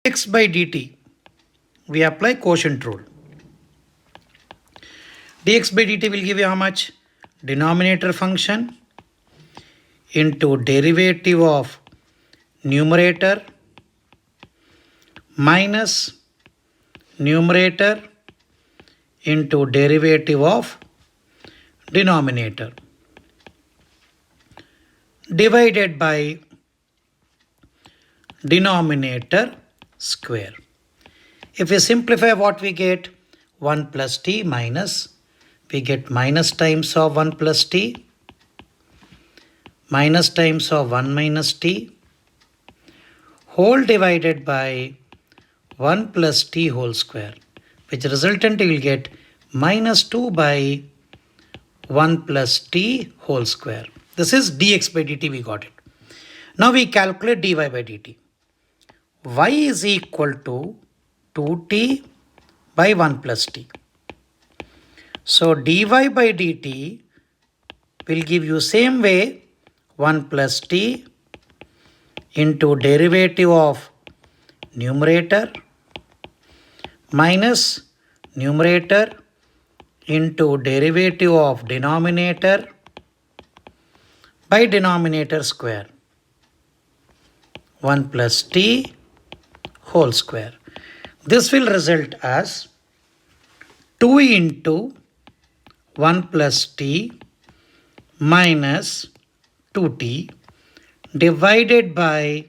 x by dt, we apply quotient rule. Dx by dt will give you how much? Denominator function into derivative of numerator minus numerator into derivative of denominator divided by denominator square. If we simplify, what we get? 1 plus t minus, we get minus times of 1 plus t, minus times of 1 minus t, whole divided by 1 plus t whole square, which resultant you will get minus 2 by 1 plus t whole square. This is dx by dt, we got it. Now we calculate dy by dt. Y is equal to 2t by 1 plus t. So dy by dt will give you same way 1 plus t into derivative of numerator minus numerator into derivative of denominator by denominator square, 1 plus t whole square. This will result as 2 into 1 plus t minus 2t divided by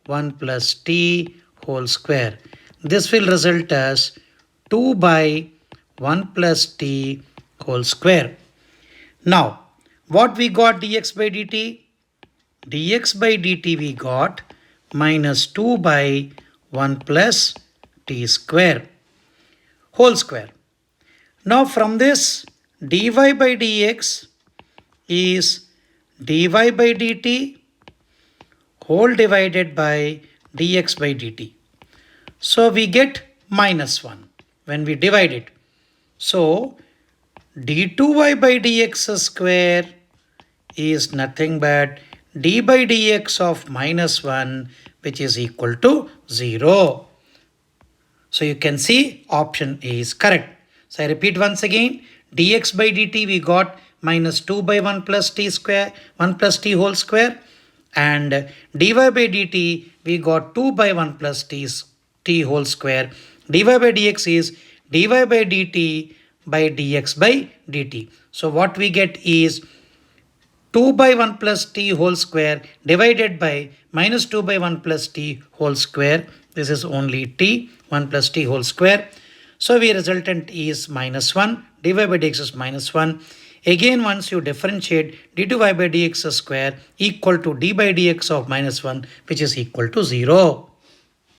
1 plus t whole square. This will result as 2 by 1 plus t whole square. Now, what we got dx by dt? Dx by dt we got minus 2 by 1 plus t square whole square. Now from this, dy by dx is dy by dt whole divided by dx by dt. So we get minus 1 when we divide it. So d2y by dx square is nothing but d by dx of minus 1, which is equal to 0. So you can see option A is correct. So I repeat once again, dx by dt we got minus 2 by 1 plus t square, 1 plus t whole square, and dy by dt we got 2 by 1 plus t whole square. Dy by dx is dy by dt by dx by dt. So what we get is 2 by 1 plus t whole square divided by minus 2 by 1 plus t whole square. This is only t, 1 plus t whole square. So the resultant is minus 1, dy by dx is minus 1. Again, once you differentiate, d2y by dx square equal to d by dx of minus 1, which is equal to 0.